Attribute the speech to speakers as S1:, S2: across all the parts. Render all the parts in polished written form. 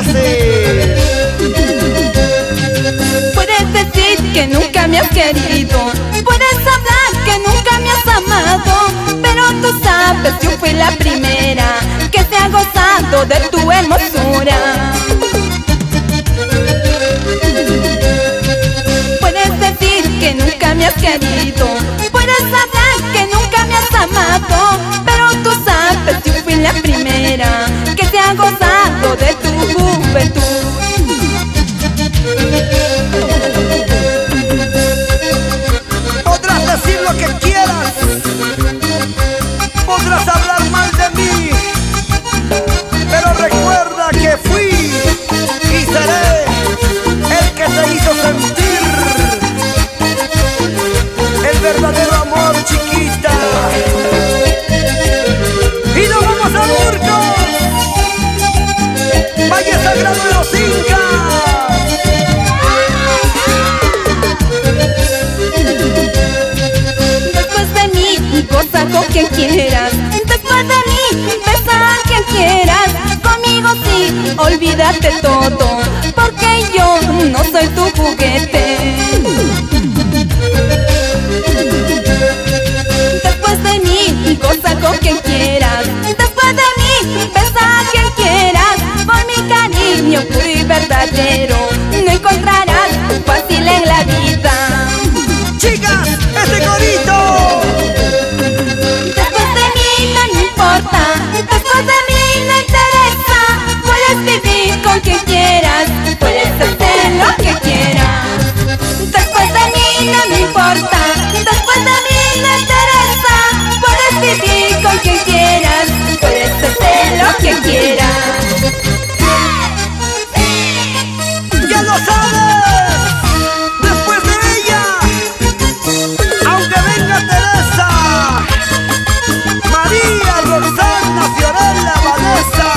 S1: hace.
S2: Puedes decir que nunca me has querido, puedes hablar que nunca me has amado, pero tú sabes, yo fui la primera que se ha gozado de tu hermosura. Puedes decir que nunca me has querido, puedes hablar que nunca me has amado, pero tú sabes, yo fui la primera que se ha gozado de tu juventud.
S1: Podrás decir lo que quieras, podrás hablar mal de mí, pero recuerda que fui y seré el que te hizo sentir el verdadero amor, chiquita. Y nos vamos a Burgos, Valle Sagrado de los Incas.
S2: Goza con quien quieras, después de mí besa a quien quieras. Conmigo sí, olvídate todo, porque yo no soy tu juguete. Después de mí goza con quien quieras, después de mí besa a quien quieras. Por mi cariño puro y verdadero no encontrarás fácil en la vida.
S1: Chicas, este corito.
S2: Después de mí no interesa, puedes vivir con quien quieras, puedes hacer lo que quieras. Después de mí no me importa, después de mí no interesa, puedes vivir con quien quieras, puedes hacer lo que quieras.
S1: ¡Ya lo sabes! Después de ella, aunque venga Teresa, María, Roxana, Fiorella, Vanessa,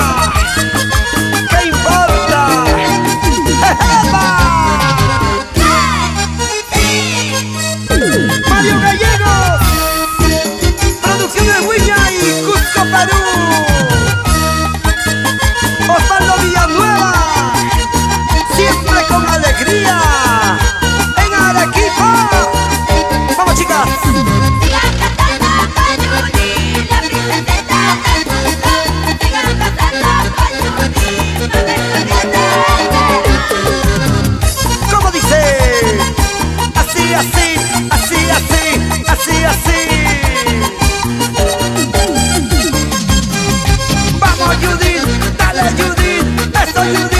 S1: ¿qué importa? Mario Gallegos, Producciones Huilla y Cusco, Perú. Osvaldo Villanueva, siempre con alegría en Arequipa. ¡Vamos, chicas! ¿Cómo dice? Así, así, así, así, así, así. Vamos, Judith, dale, Judith, eso, Judith.